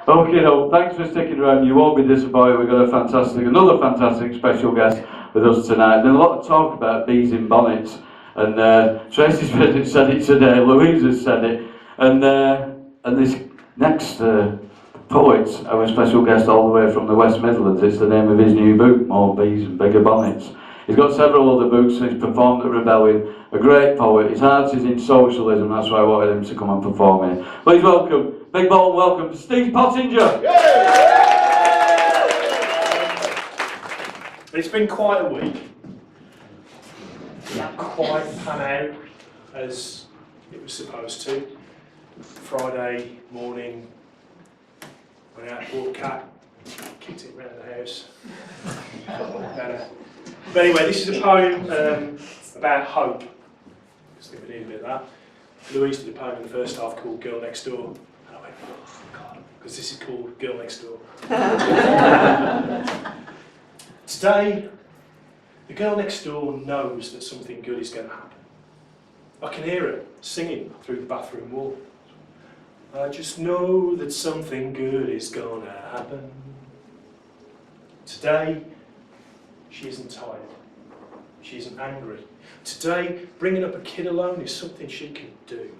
Okay, no, thanks for sticking around. You won't be disappointed. We've got another fantastic special guest with us tonight. There's a lot of talk about bees in bonnets, and Tracy's said it today. Louise has said it, and this next poet, our special guest, all the way from the West Midlands. It's the name of his new book, More Bees and Bigger Bonnets. He's got several other books, and he's performed at Rebellion. A great poet. His heart is in socialism. That's why I wanted him to come and perform here. Please welcome. Big ball welcome to Steve Pottinger. It's been quite a week. It didn't quite pan out as it was supposed to. Friday morning, went out, bought a cat, kicked it around the house. Better. But anyway, this is a poem about hope. Just think we need a bit of that. Louise did a poem in the first half called Girl Next Door. Oh God, because this is called Girl Next Door. Today, the girl next door knows that something good is going to happen. I can hear her singing through the bathroom wall. I just know that something good is going to happen. Today, she isn't tired. She isn't angry. Today, bringing up a kid alone is something she can do.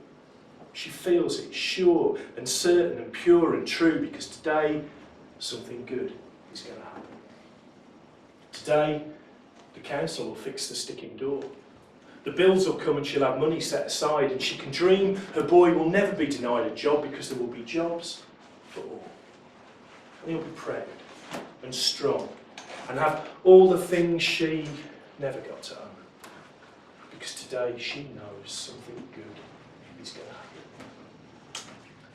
She feels it, sure and certain and pure and true, because today something good is going to happen. Today, the council will fix the sticking door. The bills will come and she'll have money set aside, and she can dream her boy will never be denied a job, because there will be jobs for all. And he'll be proud and strong and have all the things she never got to own. Because today she knows something good is going to happen.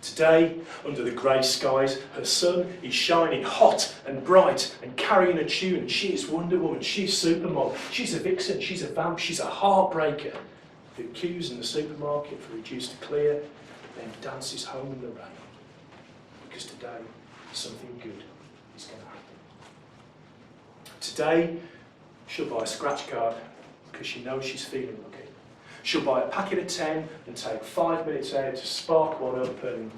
Today, under the grey skies, her sun is shining hot and bright and carrying a tune. And she is Wonder Woman, she's Supermodel, she's a vixen, she's a vamp, she's a heartbreaker who queues in the supermarket for reduced to clear, then dances home in the rain. Because today, something good is going to happen. Today, she'll buy a scratch card because she knows she's feeling lucky. She'll buy a packet of 10 and take 5 minutes out to spark one up and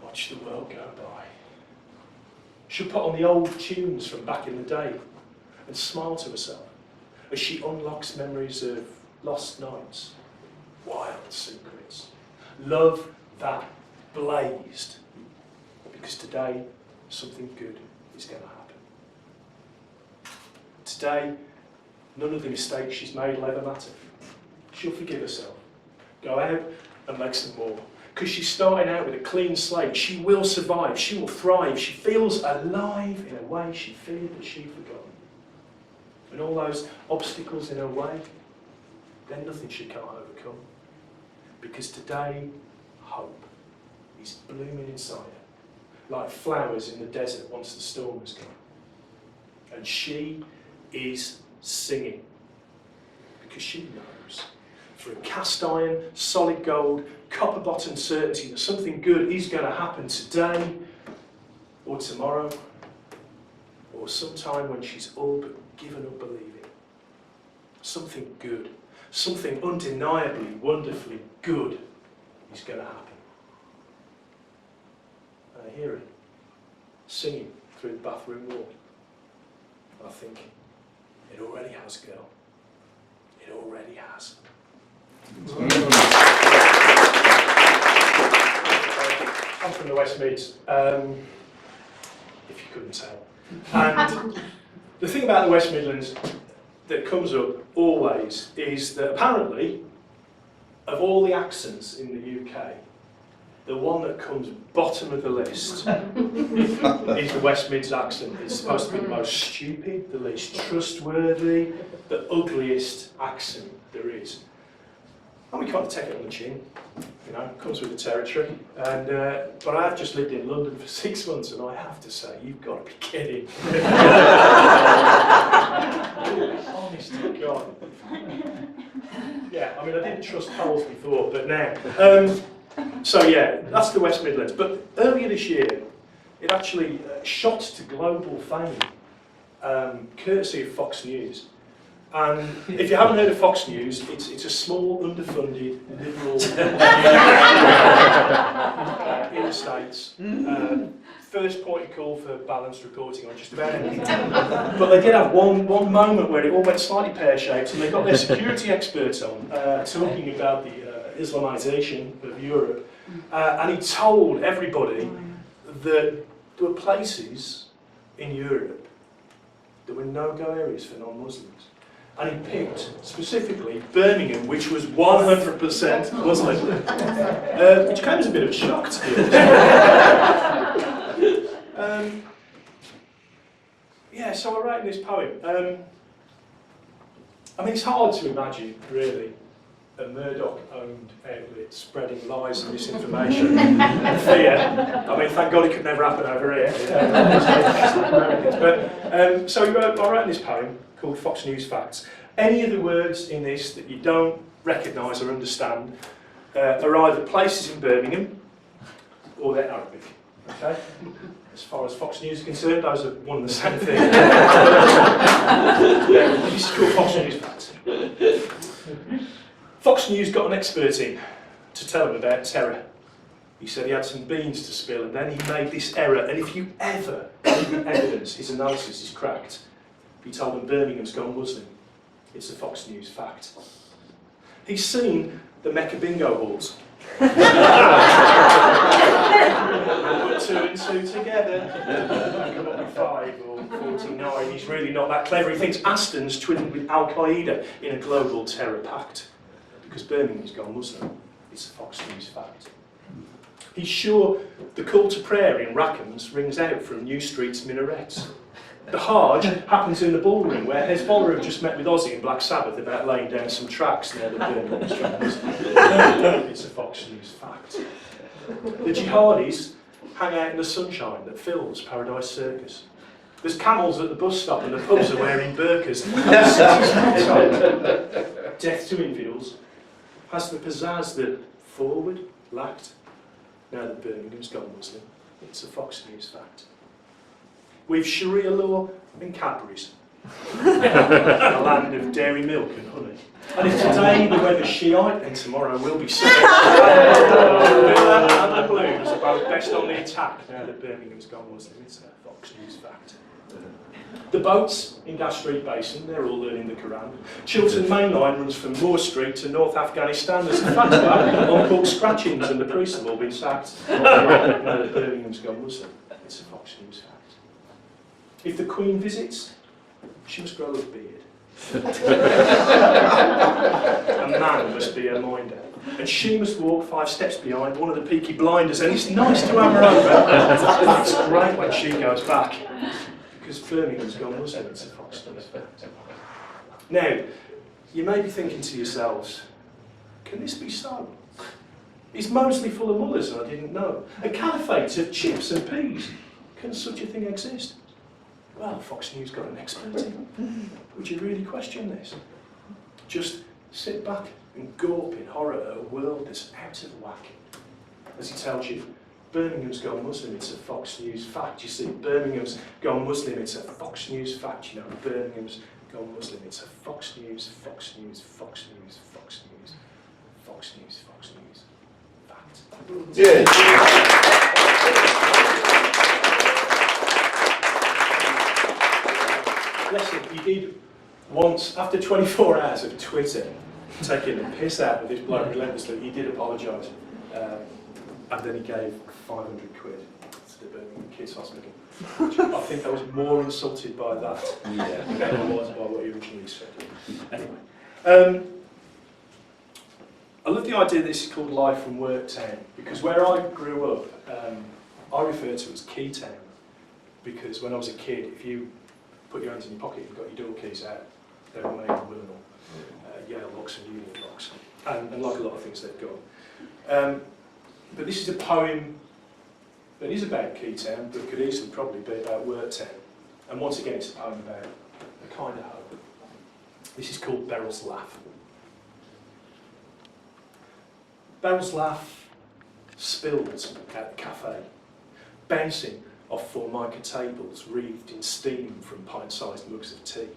watch the world go by. She'll put on the old tunes from back in the day and smile to herself as she unlocks memories of lost nights, wild secrets, love that blazed. Because today, something good is going to happen. Today, none of the mistakes she's made will ever matter. She'll forgive herself, go out and make some more. Because she's starting out with a clean slate. She will survive, she will thrive. She feels alive in a way she feared that she'd forgotten. And all those obstacles in her way, they're nothing she can't overcome. Because today, hope is blooming inside her, like flowers in the desert once the storm has gone. And she is singing, because she knows, through cast iron, solid gold, copper bottom certainty, that something good is going to happen today, or tomorrow, or sometime when she's all but given up believing. Something good, something undeniably, wonderfully good is going to happen. And I hear it singing through the bathroom wall. And I think, it already has, girl. It already has. I'm from the West Mids, if you couldn't tell. And the thing about the West Midlands that comes up always is that apparently, of all the accents in the UK, the one that comes bottom of the list is the West Mids accent. It's supposed to be the most stupid, the least trustworthy, the ugliest accent there is. And we kind of take it on the chin, you know, it comes with the territory. And but I have just lived in London for 6 months, and I have to say, you've got to be kidding. Honest to God. Yeah, I mean, I didn't trust Poles before, but now. So yeah, that's the West Midlands. But earlier this year, it actually shot to global fame, courtesy of Fox News. And if you haven't heard of Fox News, it's a small, underfunded, liberal in the States. First point of call for balanced reporting on just about anything. But they did have one moment where it all went slightly pear-shaped, and they got their security experts on talking about the Islamisation of Europe. And he told everybody that there were places in Europe that were no-go areas for non-Muslims. And he picked specifically Birmingham, which was 100% Muslim, which came as a bit of a shock to me. Yeah, so I wrote in this poem. I mean, it's hard to imagine, really, a Murdoch-owned outlet spreading lies and misinformation and fear. I mean, thank God it could never happen over here. But so I wrote in this poem called Fox News Facts. Any of the words in this that you don't recognise or understand are either places in Birmingham or they're Arabic. Okay? As far as Fox News is concerned, those are one and the same thing. This is called Fox News Facts. Fox News got an expert in to tell him about terror. He said he had some beans to spill, and then he made this error. And if you ever need evidence his analysis is cracked, he told them Birmingham's gone Muslim. It's a Fox News fact. He's seen the Mecca bingo halls. Put 2 and 2 together, come up with 5 or 49. He's really not that clever. He thinks Aston's twinned with Al Qaeda in a global terror pact. Because Birmingham's gone Muslim. It's a Fox News fact. He's sure the call to prayer in Rackham's rings out from New Street's minarets. The Hajj happens in the ballroom where Hezbollah have just met with Ozzy and Black Sabbath about laying down some tracks near the Birmingham's gone Muslim. It's a Fox News fact. The jihadis hang out in the sunshine that fills Paradise Circus. There's camels at the bus stop and the pubs are wearing burqas. Death to infidels has the pizzazz that Forward lacked. Now that Birmingham's gone Muslim, it's a Fox News fact. We've Sharia law and Cadbury's, a land of dairy milk and honey. And if today the weather's Shiite, then tomorrow will be Sunni. And the Blues are both best on the attack now that Birmingham's gone Muslim. It's a Fox News fact. The boats in Gas Street Basin, they're all learning the Quran. Chiltern Main Line runs from Moore Street to North Afghanistan. There's a fact about on pork scratchings and the priests have all been sacked. Now that Birmingham's gone Muslim. It's a Fox News fact. If the Queen visits, she must grow a beard. A man must be her minder. And she must walk 5 steps behind one of the Peaky Blinders. And it's nice to have her over. But it's great when she goes back. Because Birmingham's gone Muslim, it's a Fox News fact. Now, you may be thinking to yourselves, can this be so? Is Moseley full of mullahs and I didn't know? A caliphate of chips and peas? Can such a thing exist? Well, Fox News got an expert in. Would you really question this? Just sit back and gawp in horror at a world that's out of whack. As he tells you, Birmingham's gone Muslim, it's a Fox News fact. You see, Birmingham's gone Muslim, it's a Fox News fact. You know, Birmingham's gone Muslim, it's a Fox News, Fox News, Fox News, Fox News, Fox News, Fox News fact. Yeah. Listen, he did once, after 24 hours of Twitter, taking the piss out of this bloke relentlessly, he did apologise. And then he gave 500 quid to the Birmingham Kids Hospital. I think I was more insulted by that than I was by what he originally said. Anyway. I love the idea that this is called Live from Worktown, because where I grew up, I refer to it as Keytown. Because when I was a kid, if you put your hands in your pocket and got your door keys out, they were made of Willenhall, Yale locks and Union locks, and like a lot of things they've got. But this is a poem that is about Keytown, but could easily probably be about Worktown. And once again, it's a poem about a kind of hope. This is called Beryl's Laugh. Beryl's laugh spills at the cafe, bouncing off formica tables wreathed in steam from pint-sized mugs of tea.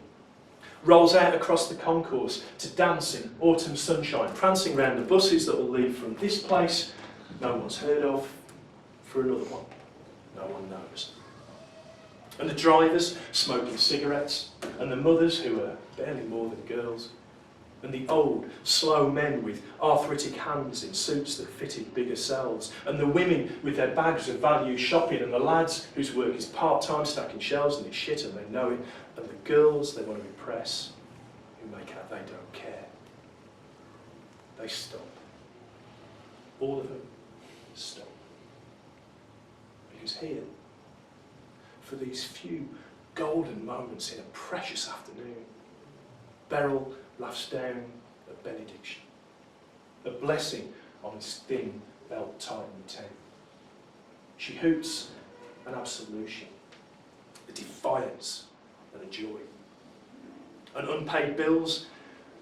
rolls out across the concourse to dance in autumn sunshine, prancing round the buses that will leave from this place no one's heard of for another one no one knows. And the drivers smoking cigarettes, and the mothers who are barely more than girls, and the old, slow men with arthritic hands in suits that fitted bigger selves, and the women with their bags of value shopping, and the lads whose work is part-time stacking shelves and it's shit and they know it, and the girls they want to impress, who make out they don't care. They stop. All of them stop. Because here, for these few golden moments in a precious afternoon, Beryl laughs down a benediction, a blessing on his thin, belt-tightened tent. She hoots an absolution, a defiance and a joy. And unpaid bills,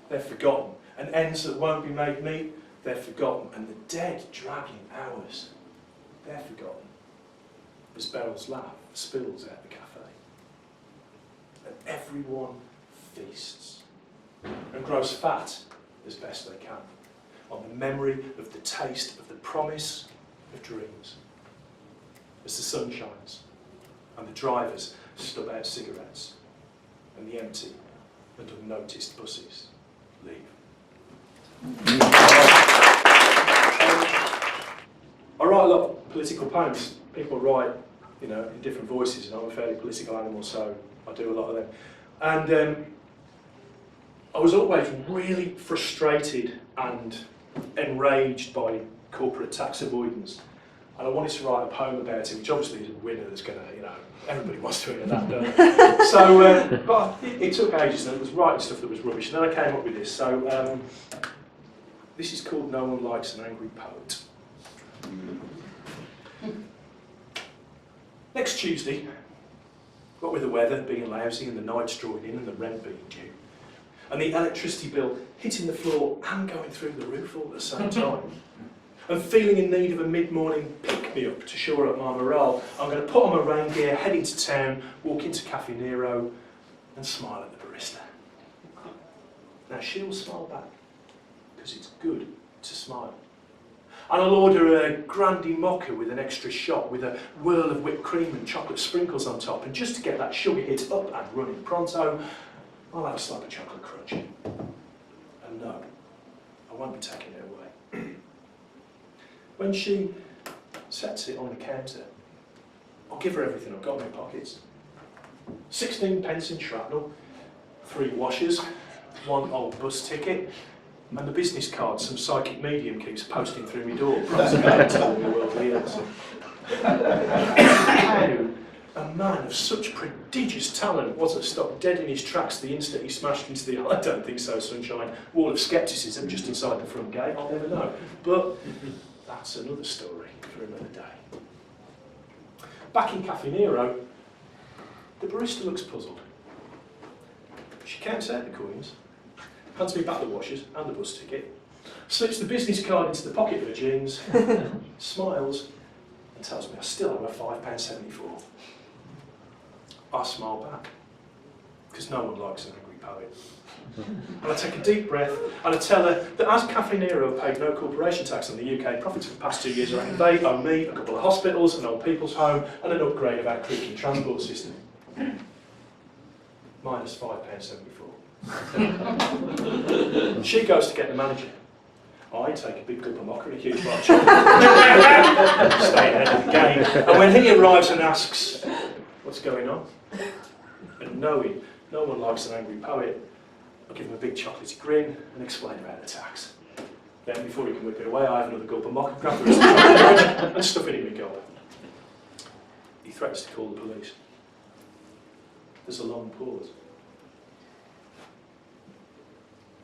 they're forgotten. And ends that won't be made meet, they're forgotten. And the dead dragging hours, they're forgotten. As Beryl's laugh spills out the cafe. And everyone feasts and grows fat as best they can on the memory of the taste of the promise of dreams. As the sun shines and the drivers stub out cigarettes and the empty and unnoticed buses leave. I write a lot of political poems. People write, you know, in different voices, and I'm a fairly political animal, so I do a lot of them. And I was always really frustrated and enraged by corporate tax avoidance. And I wanted to write a poem about it, which obviously is a winner that's going to, you know, everybody wants to hear that, don't they? So, but it took ages, and I was writing stuff that was rubbish, and then I came up with this. So, this is called No One Likes an Angry Poet. Next Tuesday, what with the weather being lousy and the nights drawing in and the rent being due, and the electricity bill hitting the floor and going through the roof all at the same time, and feeling in need of a mid-morning pick-me-up to shore up my morale, I'm going to put on my rain gear, head into town, walk into Cafe Nero and smile at the barista. Now she'll smile back, because it's good to smile. And I'll order a Grandi Mocha with an extra shot, with a whirl of whipped cream and chocolate sprinkles on top, and just to get that sugar hit up and running pronto, I'll have a slab of chocolate crunch. And no, I won't be taking it away. When she sets it on the counter, I'll give her everything I've got in my pockets. 16 pence in shrapnel, 3 washers, 1 old bus ticket, and the business card some psychic medium keeps posting through my door, promising to tell me world leaders. A man of such prodigious talent wasn't stopped dead in his tracks the instant he smashed into the, I don't think so, sunshine, wall of scepticism just inside the front gate. I'll never know. But that's another story for another day. Back in Cafe Nero, the barista looks puzzled. She counts out the coins, hands me back the washers and the bus ticket, slips the business card into the pocket of her jeans, smiles, and tells me I still owe her £5.74. I smile back, because no one likes an angry poet. And I take a deep breath, and I tell her that as Cafe Nero paid no corporation tax on the UK profits for the past 2 years, I reckon they owe me a couple of hospitals, an old people's home, and an upgrade of our creaking transport system. Minus £5.74. She goes to get the manager. I take a big gulp of mocha and a huge bar of chocolate. Stay ahead of the game. And when he arrives and asks, what's going on? And knowing no one likes an angry poet, I'll give him a big chocolatey grin and explain about the tax. Then, before he can whip it away, I have another gulp of mocha, grab the rest of the chocolate and stuff it in my gob. He threatens to call the police. There's a long pause.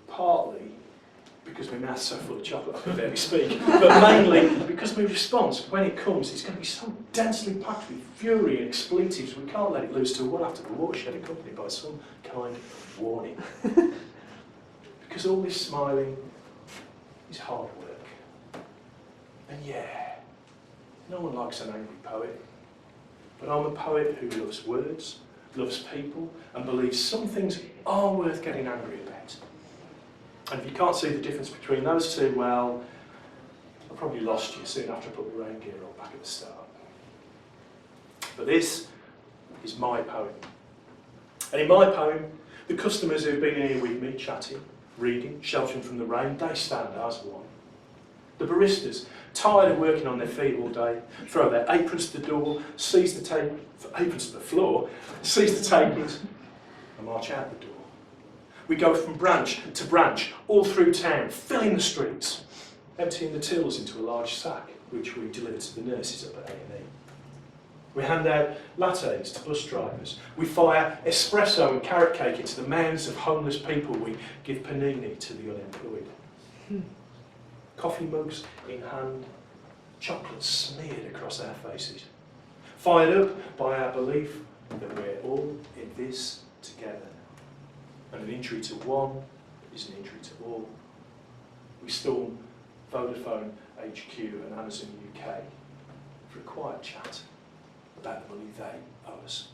Partly because my mouth's so full of chocolate I can barely speak, but mainly because my response, when it comes, is going to be so densely packed with fury and expletives we can't let it loose till well after the watershed, accompanied by some kind of warning. Because all this smiling is hard work. And yeah, no one likes an angry poet, but I'm a poet who loves words, loves people, and believes some things are worth getting angry about. And if you can't see the difference between those two, well, I probably lost you soon after I put the rain gear on back at the start. But this is my poem. And in my poem, the customers who've been here with me, chatting, reading, sheltering from the rain, they stand as one. The baristas, tired of working on their feet all day, throw their aprons to the door, seize the aprons to the floor, seize the takings, and march out the door. We go from branch to branch, all through town, filling the streets, emptying the tills into a large sack, which we deliver to the nurses up at A&E. We hand out lattes to bus drivers. We fire espresso and carrot cake into the mouths of homeless people. We give panini to the unemployed. Coffee mugs in hand, chocolate smeared across our faces. Fired up by our belief that we're all in this together. And an injury to one is an injury to all. We storm Vodafone HQ and Amazon UK for a quiet chat about the money they owe us.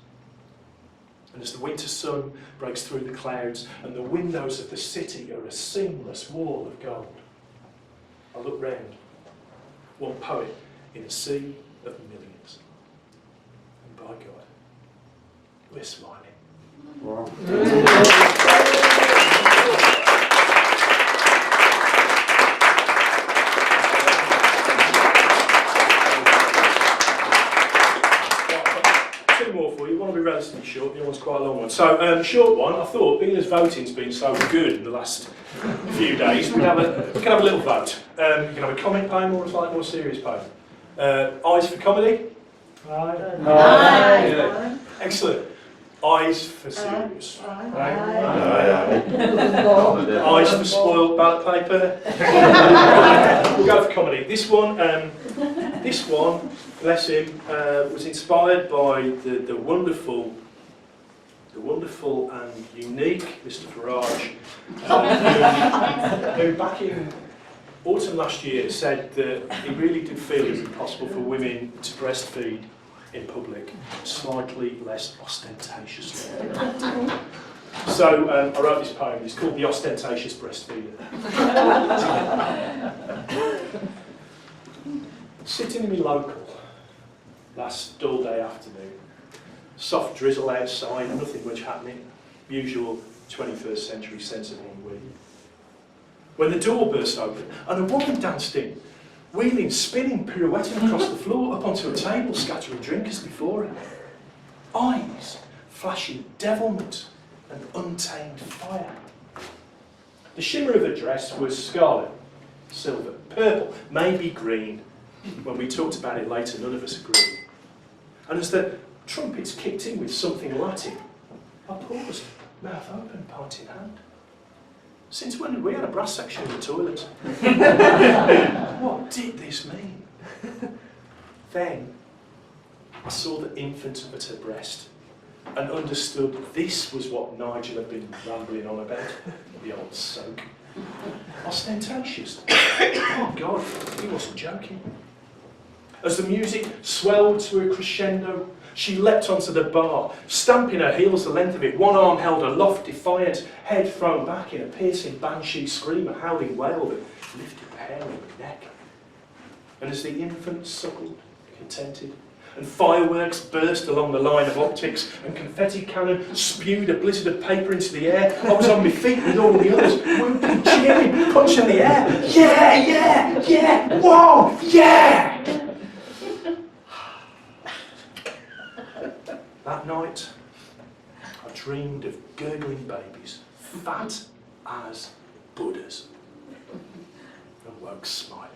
And as the winter sun breaks through the clouds and the windows of the city are a seamless wall of gold, I look round, one poet in a sea of millions. And by God, we're smiling. Wow. 2 more for you. One will be relatively short, the other one's quite a long one. So, the short one, I thought, being as voting's been so good in the last few days, we can have a little vote. You can have a comic poem or a slightly more serious poem. Eyes for comedy? Aye. Aye. Yeah. Excellent. Eyes for serious. Aye. Eyes for spoiled ballot paper. We'll go for comedy. This one, bless him, was inspired by the wonderful and unique Mr. Farage, who back in autumn last year said that he really did feel it was impossible for women to breastfeed in public slightly less ostentatiously. So I wrote this poem. It's called The Ostentatious Breastfeeder. Sitting in my local last dull day afternoon, soft drizzle outside, nothing much happening, usual 21st century sense of ennui. When the door burst open and a woman danced in, wheeling, spinning, pirouetting across the floor up onto a table, scattering drinkers before her. Eyes flashing devilment and untamed fire. The shimmer of her dress was scarlet, silver, purple, maybe green. When we talked about it later, none of us agreed. And as the trumpets kicked in with something Latin, I paused, mouth open, pint in hand. Since when had we had a brass section in the toilet? What did this mean? Then I saw the infant at her breast and understood this was what Nigel had been rambling on about, the old soak. Ostentatious. Oh God, he wasn't joking. As the music swelled to a crescendo, she leapt onto the bar, stamping her heels the length of it, one arm held aloft, defiant, head thrown back in a piercing banshee scream, a howling wail that lifted the hair on her neck. And as the infant suckled, contented, and fireworks burst along the line of optics, and confetti cannon spewed a blizzard of paper into the air, I was on my feet with all the others, whooping, cheering, punching the air. Yeah, yeah, yeah, whoa, yeah! That night, I dreamed of gurgling babies, fat as Buddhas, and woke smiling.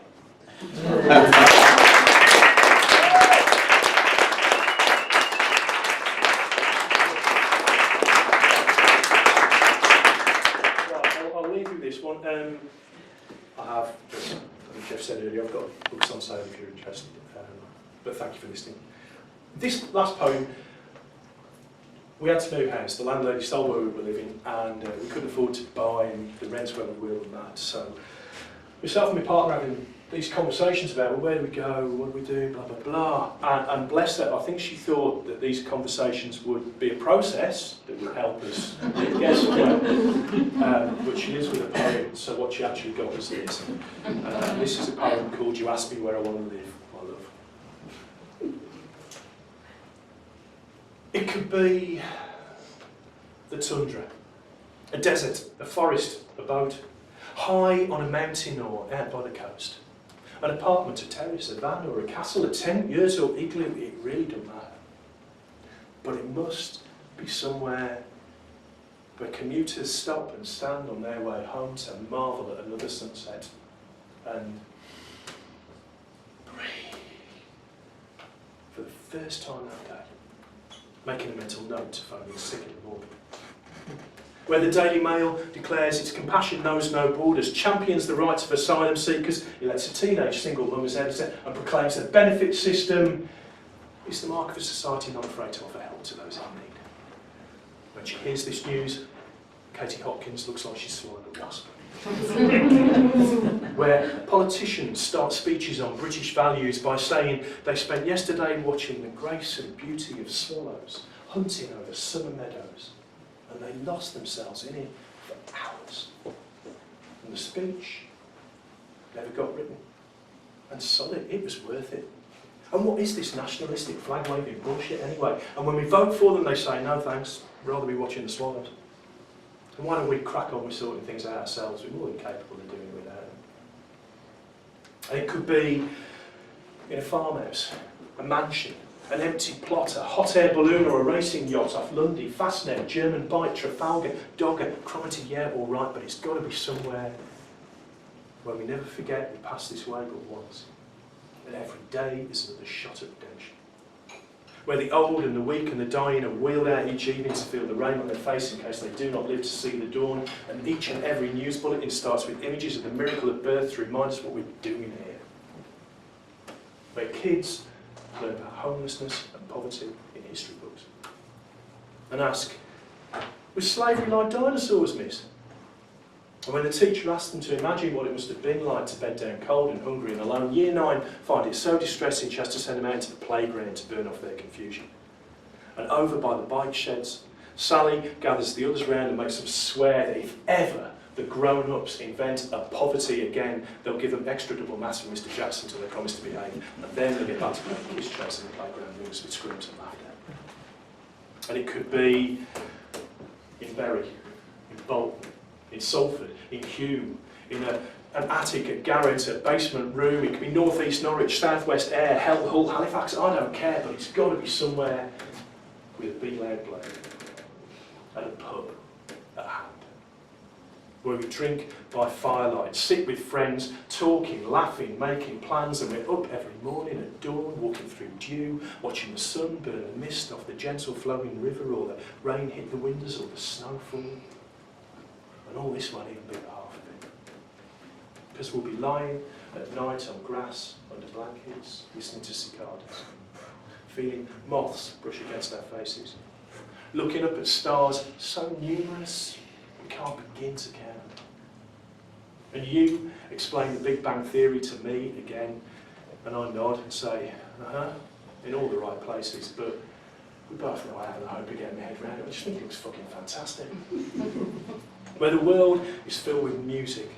I'll leave you with this one. I have, as Jeff said earlier, I've got books on sale if you're interested, but thank you for listening. This last poem, we had to move house. The landlady stole where we were living, and we couldn't afford to buy, and the rents were we were mad. So myself and my partner, having these conversations about, well, where do we go, what do we do, blah, blah, blah. And bless her, I think she thought that these conversations would be a process that would help us get somewhere. But she lives with a poem, so what she actually got was this. This is a poem called You Ask Me Where I Want to Live, my love. It could be the tundra, a desert, a forest, a boat, high on a mountain or out by the coast. An apartment, a terrace, a van or a castle, a tent, yurt or igloo, it really doesn't matter. But it must be somewhere where commuters stop and stand on their way home to marvel at another sunset and breathe for the first time that day, making a mental note to phone in sick in the morning. Where the Daily Mail declares its compassion knows no borders, champions the rights of asylum seekers, elects a teenage single mum as editor, and proclaims the benefit system is the mark of a society not afraid to offer help to those in need. When she hears this news, Katie Hopkins looks like she's swallowed a wasp. Where politicians start speeches on British values by saying they spent yesterday watching the grace and beauty of swallows hunting over summer meadows, and they lost themselves in it for hours. And the speech never got written. And solid, it was worth it. And what is this nationalistic flag-waving bullshit anyway? And when we vote for them, they say, no thanks, rather be watching the swallows. And why don't we crack on with sorting things out ourselves? We're more than capable of doing it without them. And it could be in a farmhouse, a mansion, an empty plot, a hot air balloon or a racing yacht off Lundy, Fastnet, German Bight, Trafalgar, Dogger, Cromarty, yeah, all right, but it's got to be somewhere where we never forget we passed this way but once. And every day is another shot at redemption. Where the old and the weak and the dying are wheeled out each evening to feel the rain on their face in case they do not live to see the dawn, and each and every news bulletin starts with images of the miracle of birth to remind us what we're doing here. Where kids learn about homelessness and poverty in history books. And ask, was slavery like dinosaurs, miss? And when the teacher asked them to imagine what it must have been like to bed down cold and hungry and alone, Year 9 find it so distressing she has to send them out to the playground to burn off their confusion. And over by the bike sheds, Sally gathers the others round and makes them swear that if ever the grown-ups invent a poverty again, they'll give them extra double mass from Mr. Jackson till they promise to behave, and then they'll get back to playing kiss chase in the playground rings with screams and laughter. And it could be in Bury, in Bolton, in Salford, in Hume, in an attic, a garret, a basement room. It could be North East Norwich, South West Ayr, Hull, Halifax, I don't care, but it's got to be somewhere with a big loud blade and a pub at hand. Where we drink by firelight, sit with friends, talking, laughing, making plans, and we're up every morning at dawn, walking through dew, watching the sun burn the mist off the gentle flowing river, or the rain hit the windows, or the snow fall. And all this won't even be the half of it. Because we'll be lying at night on grass, under blankets, listening to cicadas, feeling moths brush against our faces, looking up at stars so numerous we can't begin to count. And you explain the Big Bang Theory to me again, and I nod and say, in all the right places, but we both know I haven't the hope of getting my head around it. I just think it looks fucking fantastic. Where the world is filled with music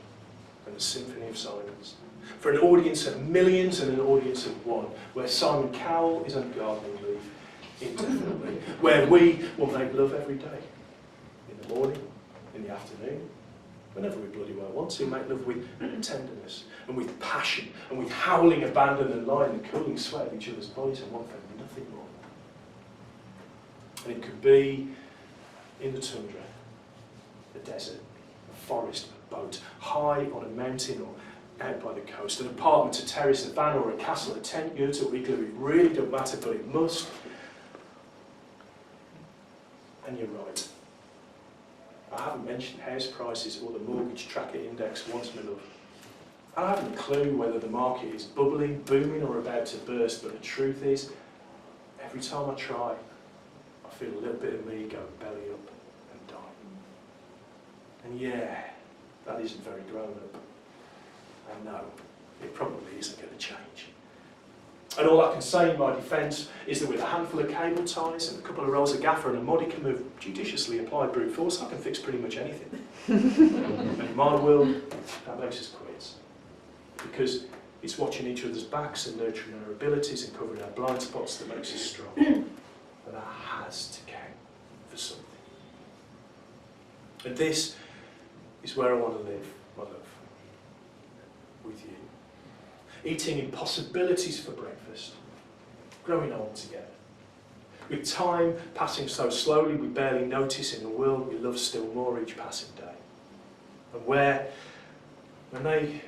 and the symphony of silence. For an audience of millions and an audience of one. Where Simon Cowell is on gardening leave indefinitely. Where we will make love every day. In the morning, in the afternoon, whenever we bloody well want to, make love with tenderness and with passion and with howling abandon and lie in the cooling sweat of each other's bodies and want for nothing more. And it could be in the tundra, a desert, a forest, a boat, high on a mountain or out by the coast, an apartment, a terrace, a van or a castle, a tent, yurt or igloo. It really don't matter, but it must. And you're right. I haven't mentioned house prices or the mortgage tracker index once, my love. I haven't a clue whether the market is bubbling, booming or about to burst, but the truth is, every time I try, I feel a little bit of me go belly up and die. And yeah, that isn't very grown up. I know. it probably isn't going to change. And all I can say in my defence is that with a handful of cable ties and a couple of rolls of gaffer and a modicum of judiciously applied brute force, I can fix pretty much anything. And in my world, that makes us quits. Because it's watching each other's backs and nurturing our abilities and covering our blind spots that makes us strong. And that has to count for something. And this is where I want to live, my love. With you. Eating impossibilities for breakfast. Growing old together. With time passing so slowly we barely notice in a world we love still more each passing day. And where, when they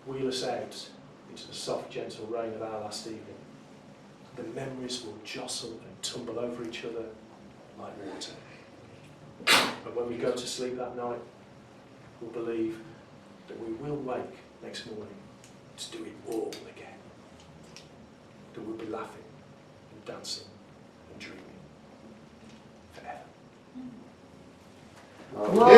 wheel us out into the soft, gentle rain of our last evening, the memories will jostle and tumble over each other like water. And when we go to sleep that night, we'll believe that we will wake next morning to do it all again. That we'll be laughing and dancing and dreaming forever. Wow.